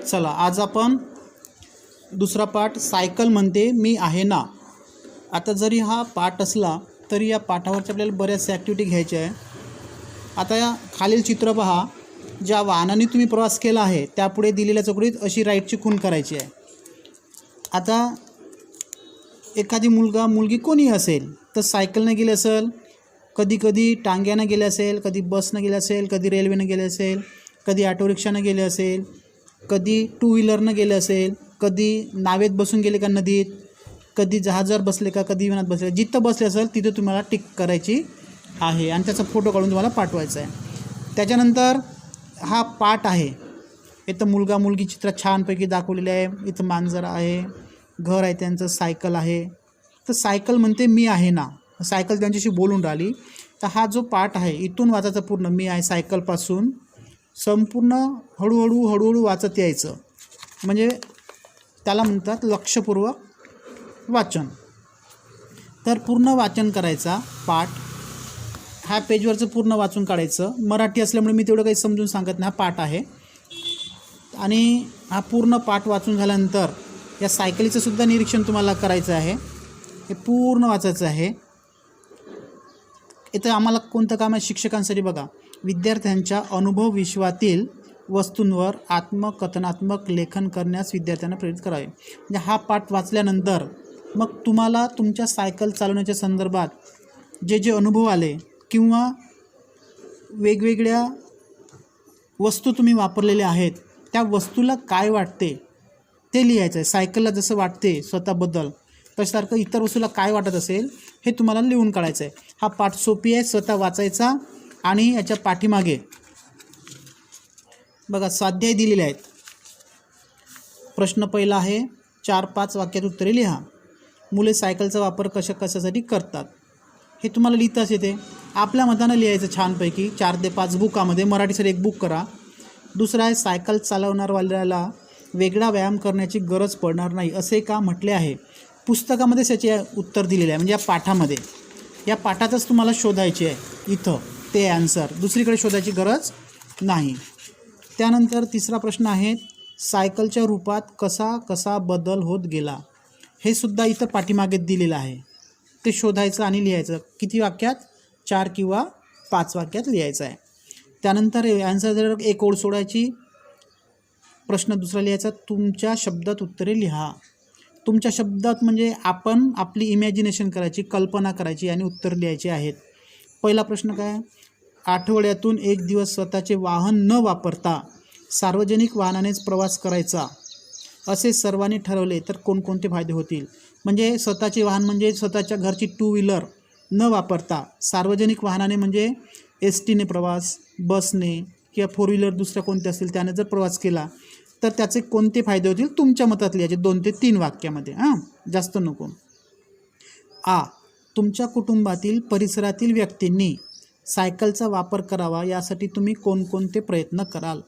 चला आज आपण दुसरा पाठ सायकल म्हणते मी आहे ना. आता जरी हा पाठ असला तरी या पाठावरच्या आपल्याला बऱ्याचशा ॲक्टिव्हिटी घ्यायच्या आहे. आता या खालील चित्र पहा. ज्या वाहनाने तुम्ही प्रवास केला आहे त्यापुढे दिलेल्या चौकटीत अशी राईटची खूण करायची आहे. आता एखादी मुलगी कोणी असेल तर सायकलने गेली असेल, कधी कधी टांग्यानं गेले असेल, कधी बसनं गेले असेल, कधी रेल्वेनं गेले असेल, कधी ऑटो रिक्षानं गेले असेल, कधी टू व्हीलरनं गेले असेल, कधी नावेत बसून गेले का नदीत, कधी जहाजावर बसले का, कधी विमानात बसले. जिथं बसले असेल तिथे तुम्हाला टिक करायची आहे आणि त्याचा फोटो काढून तुम्हाला पाठवायचा आहे. त्याच्यानंतर हा पाठ आहे. इथं मुलगा मुलगी चित्र छानपैकी दाखवलेले आहे. इथं मांजर आहे, घर आहे त्यांचं, सायकल आहे. तर सायकल म्हणते मी आहे ना. सायकल त्यांच्याशी बोलून राहिली. तर हा जो पाठ आहे इथून वाचायचा पूर्ण. मी आहे सायकलपासून संपूर्ण हळूहळू वाचत यायचं. म्हणजे त्याला म्हणतात लक्षपूर्वक वाचन. तर पूर्ण वाचन करायचा पाठ. ह्या पेजवरचं पूर्ण वाचून काढायचं. मराठी असल्यामुळे मी तेवढं काही समजून सांगत नाही. हा पाठ आहे आणि हा पूर्ण पाठ वाचून झाल्यानंतर या सायकलीचं सुद्धा निरीक्षण तुम्हाला करायचं आहे. हे पूर्ण वाचायचं आहे. इथं आम्हाला कोणतं काम आहे शिक्षकांसाठी बघा. विद्यार्थ्यांच्या अनुभव विश्वातील वस्तूंवर आत्मकथनात्मक लेखन करण्यास विद्यार्थ्यांना प्रेरित करावे. म्हणजे हा पाठ वाचल्यानंतर मग तुम्हाला तुमच्या सायकल चालवण्याच्या संदर्भात जे जे अनुभव आले किंवा वेगवेगळ्या वस्तू तुम्ही वापरलेल्या आहेत त्या वस्तूला काय वाटते ते लिहायचं आहे. सायकलला जसं वाटते स्वतःबद्दल तशासारखं इतर वस्तूला काय वाटत असेल हे तुम्हाला लिहून काढायचं आहे. हा पाठ सोपी आहे, स्वतः वाचायचा. आणि याच्या पाठीमागे बघा स्वाध्याय दिलेले आहेत. प्रश्न पहिला आहे 4-5 वाक्यात उत्तरे लिहा. मुले सायकलचा वापर कशासाठी करतात हे तुम्हाला लिहिताच येते. आपल्या मतानं लिहायचं छानपैकी 4 ते 5 बुकामध्ये. मराठीसाठी एक बुक करा. दुसरा आहे सायकल चालवणारवाल्याला वेगळा व्यायाम करण्याची गरज पडणार नाही असे का म्हटले आहे. पुस्तकामध्येच याचे उत्तर दिलेले आहे. म्हणजे या पाठामध्ये, या पाठातच तुम्हाला शोधायचे आहे इथं ते आन्सर. दुसरीकडे शोधायची गरज नाही. त्यानंतर तिसरा प्रश्न आहे सायकलच्या रूपात कसा कसा बदल होत गेला. हे सुद्धा इथं पाठीमागे दिलेलं आहे. ते शोधायचं आणि लिहायचं. किती वाक्यात? 4 किंवा 5 वाक्यात लिहायचं आहे. त्यानंतर आन्सर जर एक ओळ सोडायची. प्रश्न दुसरा लिहायचा. तुमच्या शब्दात उत्तरे लिहा. तुमच्या शब्दात म्हणजे आपण आपली इमॅजिनेशन करायची, कल्पना करायची आणि उत्तर लिहायचे आहेत. पहिला प्रश्न काय? आठवड्यातून एक दिवस स्वतःचे वाहन न वापरता सार्वजनिक वाहनानेच प्रवास करायचा असे सर्वांनी ठरवले तर कोणकोणते फायदे होतील. म्हणजे स्वतःचे वाहन म्हणजे स्वतःच्या घरची टू व्हीलर न वापरता सार्वजनिक वाहनाने म्हणजे एसटीने प्रवास, बसने किंवा फोर व्हीलर दुसऱ्या कोणत्या असतील त्याने जर प्रवास केला तर त्याचे कोणते फायदे होतील तुमच्या मतात लिहायचे 2 ते 3 वाक्यामध्ये. जास्त नको. तुमच्या कुटुंबातील परिसरातील व्यक्तींनी सायकलचा वापर करावा यासाठी तुम्ही कोणकोणते प्रयत्न कराल.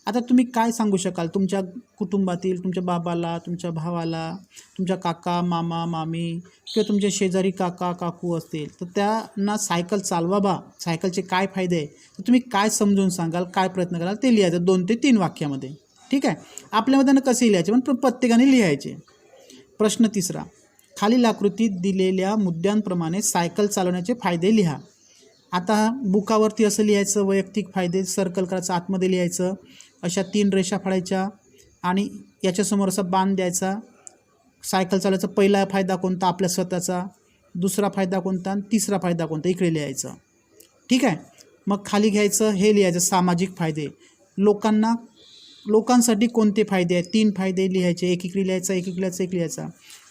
आता तुम्ही काय सांगू शकाल तुमच्या कुटुंबातील, तुमच्या बाबाला, तुमच्या भावाला, तुमच्या काका, मामा, मामी किंवा तुमचे शेजारी काका काकू असतील तर त्यांना सायकल चालवा बा. सायकलचे काय फायदे आहे तर तुम्ही काय समजून सांगाल, काय प्रयत्न कराल ते लिहायचं 2 ते 3 वाक्यामध्ये. ठीक आहे. आपल्या मतानं कसे लिहायचे पण प्रत्येकाने लिहायचे. प्रश्न तिसरा. खालील आकृतीत दिलेल्या मुद्द्यांप्रमाणे सायकल चालवण्याचे फायदे लिहा. आता बुकावरती असं लिहायचं. वैयक्तिक फायदे सर्कल करायचं, आतमध्ये लिहायचं. अशा 3 रेषा फाडायच्या आणि याच्यासमोर असा बाण द्यायचा. सायकल चालवायचा पहिला फायदा कोणता आपल्या स्वतःचा, दुसरा फायदा कोणता आणि तिसरा फायदा कोणता इकडे लिहायचं. ठीक आहे. मग खाली घ्यायचं हे लिहायचं सामाजिक फायदे. लोकांसाठी कोणते फायदे आहेत 3 फायदे लिहायचे. एक इकडे लिहायचा, एक इकडे लिहायचा, एक लिहायचा.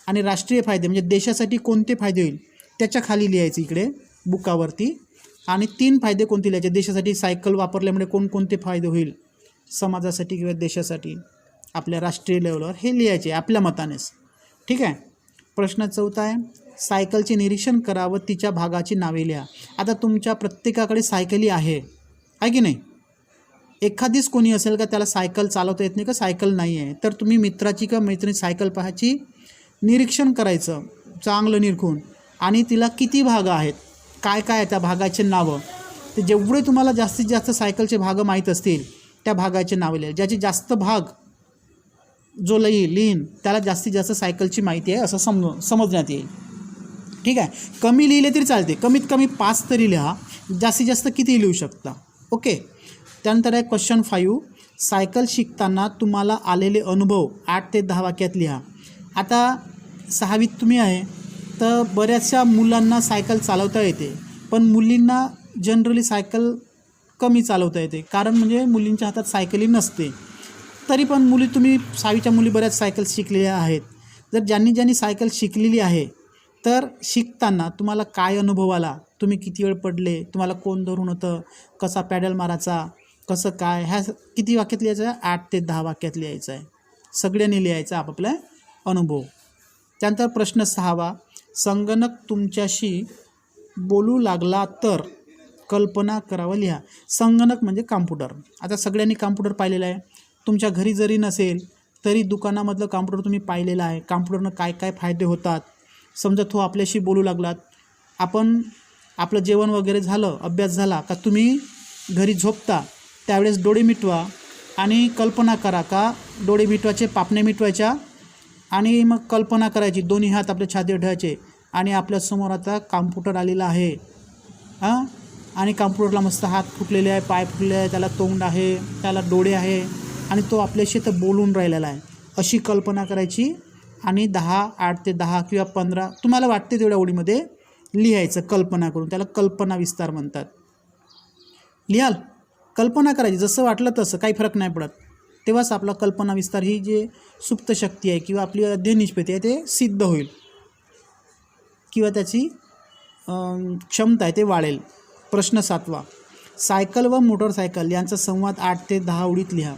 आणि राष्ट्रीय फायदे म्हणजे देशासाठी कोणते फायदे होईल त्याच्या खाली लिहायचं इकडे बुकावरती. आणि 3 फायदे कोणते लिहायचे. देशासाठी सायकल वापरल्यामुळे कोणकोणते फायदे होईल समाजासाठी किंवा देशासाठी आपल्या राष्ट्रीय लेवलवर हे लिहायचे आपल्या मतानेच. ठीक आहे. प्रश्न चौथा आहे सायकलचे निरीक्षण करा व तिच्या भागाची नावे लिहा. आता तुमच्या प्रत्येकाकडे सायकली आहे की नाही. एखादीच कोणी असेल का त्याला सायकल चालवता येत नाही का, सायकल नाही आहे, तर तुम्ही मित्राची किंवा मैत्रिणी सायकल पाहायची, निरीक्षण करायचं चांगलं निरखून. आणि तिला किती भाग आहेत, काय काय आहे त्या भागाचे नावं. ते जेवढे तुम्हाला जास्तीत जास्त सायकलचे भाग माहीत असतील त्या भागाचे नावे लिहा. ज्याचे जास्त भाग जो लिहीन त्याला जास्तीत जास्त सायकलची माहिती आहे असं समजण्यात येईल. ठीक आहे. कमी लिहिले तरी चालते, कमीत कमी 5 तरी लिहा, जास्तीत जास्त किती लिहू शकता. ओके. त्यानंतर आहे क्वेश्चन 5, सायकल शिकताना तुम्हाला आलेले अनुभव 8 ते 10 वाक्यात लिहा. आता 6वीत तुम्ही आहे तर बऱ्याचशा मुलांना सायकल चालवता येते, पण मुलींना जनरली सायकल कमी चालवता येते, कारण म्हणजे मुलींच्या हातात सायकली नसते. तरी पण तुम्ही 6वीच्या मुली बऱ्याच सायकल शिकलेल्या आहेत. जर ज्यांनी सायकल शिकलेली आहे तर शिकताना तुम्हाला काय अनुभव आला, तुम्ही किती वेळ पडले, तुम्हाला कोण धरून होतं, कसा पॅडल मारायचा, कसं काय, ह्या किती वाक्यात लिहायचं आहे? 8 ते 10 वाक्यात लिहायचं आहे. सगळ्यांनी लिहायचं आपापला अनुभव. त्यानंतर प्रश्न 6वा, संगणक तुमच्याशी बोलू लागला तर कल्पना करावं लिहा. संगणक म्हणजे कॉम्प्युटर. आता सगळ्यांनी कॉम्प्युटर पाहिलेला आहे. तुमच्या घरी जरी नसेल तरी दुकानामधलं कॉम्प्युटर तुम्ही पाहिलेलं आहे. कॉम्प्युटरनं काय काय फायदे होतात. समजा तो आपल्याशी बोलू लागलात, आपण आपलं जेवण वगैरे झालं, अभ्यास झाला का तुम्ही घरी झोपता त्यावेळेस डोळे मिटवा आणि कल्पना करा का डोळे मिटवायचे, पापण्या मिटवायच्या आणि मग कल्पना करायची, दोन्ही हात आपल्या छातीवर ठेवायचे आणि आपल्यासमोर आता कॉम्प्युटर आलेला आहे. आणि कॉम्प्युटरला मस्त हात फुटलेले आहे, पाय फुटलेले आहे, त्याला तोंड आहे, त्याला डोळे आहे आणि तो आपल्याशी तर बोलून राहिलेला आहे, अशी कल्पना करायची आणि 8 ते 10 किंवा 15 तुम्हाला वाटते तेवढ्या ओळीमध्ये लिहायचं कल्पना करून. त्याला कल्पना विस्तार म्हणतात. लिहाल, कल्पना करायची, जसं वाटलं तसं, काही फरक नाही पडत. तेव्हाच आपला कल्पना विस्तार ही जे सुप्त शक्ती आहे किंवा आपली अध्ययन निष्पत्ती आहे ते सिद्ध होईल किंवा त्याची क्षमता आहे ते वाढेल. प्रश्न 7वा, सायकल व मोटरसायकल यांचा संवाद 8 ते 10 ओळीत लिहा.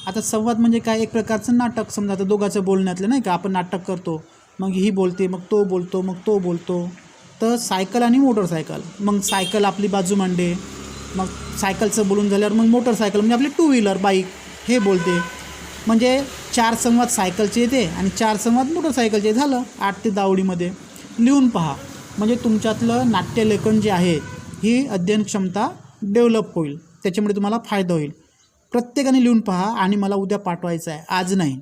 आता संवाद म्हणजे काय? एक प्रकारचं नाटक. समजा आता दोघांचं बोलण्यातलं नाही का, आपण नाटक करतो, मग ही बोलते, मग तो बोलतो, मग तो बोलतो. तर सायकल आणि मोटरसायकल, मग सायकल आपली बाजू मांडे, मग सायकलचं बोलून झाल्यावर मग मोटरसायकल म्हणजे आपली 2 व्हीलर बाईक हे बोलते. म्हणजे 4 संवाद सायकलचे येते आणि 4 संवाद मोटरसायकलचे. झालं 8 ते 10 ओळीमध्ये. लिहून पहा, म्हणजे तुमच्यातलं नाट्यलेखन जे आहे ही अध्ययन क्षमता डेव्हलप होईल, त्याच्यामुळे तुम्हाला फायदा होईल. प्रत्येकाने लिहून पहा आणि मला उद्या पाठवायचं आहे, आज नाही.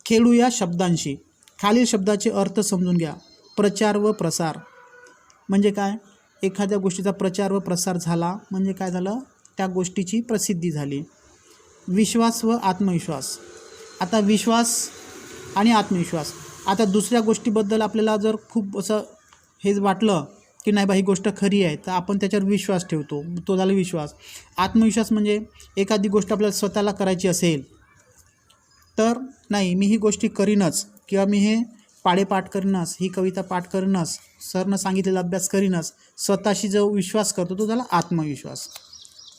खेळूया शब्दांशी. खालील शब्दाचे अर्थ समजून घ्या. प्रचार व प्रसार म्हणजे काय? एखाद्या गोष्टीचा प्रचार व प्रसार झाला म्हणजे काय झालं? त्या गोष्टीची प्रसिद्धी झाली. विश्वास व आत्मविश्वास. आता विश्वास आणि आत्मविश्वास. आता दुसऱ्या गोष्टीबद्दल आपल्याला जर खूप असं हे वाटलं की नाही बा ही गोष्ट खरी आहे, तर आपण त्याच्यावर विश्वास ठेवतो, तो झाला विश्वास. आत्मविश्वास म्हणजे एखादी गोष्ट आपल्याला स्वतःला करायची असेल तर नाही मी ही गोष्टी करीनच, किंवा मी हे पाढेपाठ करीनच, ही कविता पाठ करीनच, सरनं सांगितलेला अभ्यास करीनच, स्वतःशी जो विश्वास करतो तो झाला आत्मविश्वास.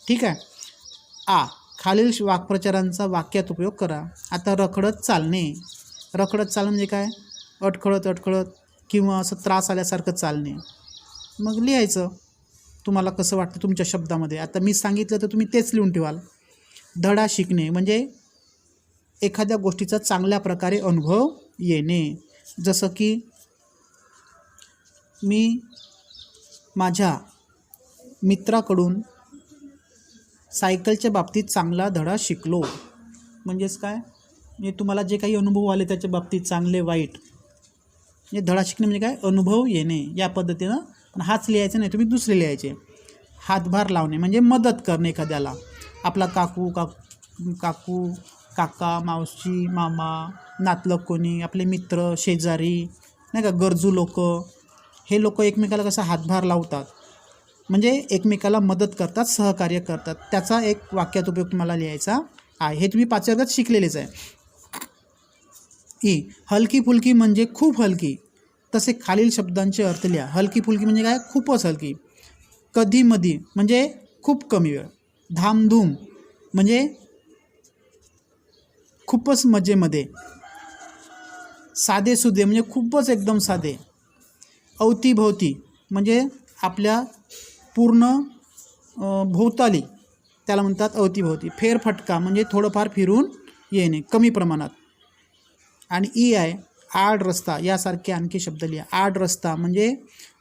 ठीक आहे. खालील वाक्प्रचारांचा वाक्यात उपयोग करा. आता रखडत चालणे. रखडत चालणे म्हणजे काय? अडखळत किंवा असं त्रास आल्यासारखं चालणे. मग लिहायचं तुम्हाला कसं वाटतं तुमच्या शब्दामध्ये. आता मी सांगितलं तर तुम्ही तेच लिहून ठेवाल. धडा शिकणे म्हणजे एखाद्या गोष्टीचा चांगल्या प्रकारे अनुभव येणे. जसं की मी माझ्या मित्राकडून सायकलच्या बाबतीत चांगला धडा शिकलो. म्हणजेच काय? म्हणजे तुम्हाला जे काही अनुभव आले त्याच्या बाबतीत चांगले वाईट, म्हणजे धडा शिकणे म्हणजे काय? अनुभव येणे. या पद्धतीनं. पण हाच लिहायचं नाही, तुम्ही दुसरे लिहायचे. हातभार लावणे म्हणजे मदत करणे एखाद्याला. आपला काकू काका, मावशी, मामा, नातलग कोणी, आपले मित्र, शेजारी नाही का, गरजू लोक, हे लोक एकमेकाला कसा हातभार लावतात म्हणजे एकमेकाला मदत करतात, सहकार्य करतात. त्याचा एक वाक्यात उपयोग तुम्हाला लिहायचा आहे. हे तुम्ही 5 वर्गात शिकलेलेच आहे. हलकी फुलकी म्हणजे खूप हलकी. तसे खालील शब्दांचे अर्थ लिहा. हलकी फुलकी म्हणजे काय? खूपच हलकी. कधी मधी म्हणजे खूप कमी वेळ. धामधूम म्हणजे खूपच मजेमध्ये. साधेसुधे म्हणजे खूपच एकदम साधे. अवतीभोवती म्हणजे आपल्या पूर्ण भोवताली, त्याला म्हणतात अवतीभोवती. फेरफटका म्हणजे थोडंफार फिरून येणे, कमी प्रमाणात. आणि आहे आड रस्ता. यासारखे आणखी शब्द लिहा. आड रस्ता म्हणजे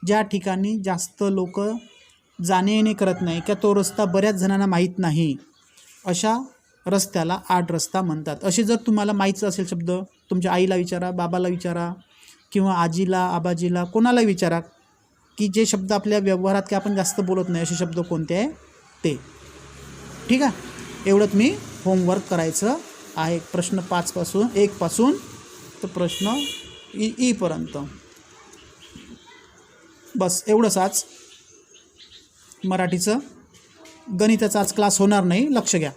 ज्या ठिकाणी जास्त लोक जाणे येणे करत नाही, किंवा तो रस्ता बऱ्याच जणांना माहीत नाही, अशा रस्त्याला आडरस्ता म्हणतात. असे जर तुम्हाला माहीत असेल शब्द, तुमच्या आईला विचारा, बाबाला विचारा किंवा आजीला, आबाजीला, कोणालाही विचारा की जे शब्द आपल्या व्यवहारात की आपण जास्त बोलत नाही असे शब्द कोणते आहे ते. ठीक आहे, एवढंच मी होमवर्क करायचं आहे. प्रश्न 1 पासून तर प्रश्न ई पर्यंत. बस एवढंच आज मराठीचं. गणिताचा आज क्लास होणार नाही, लक्ष घ्या.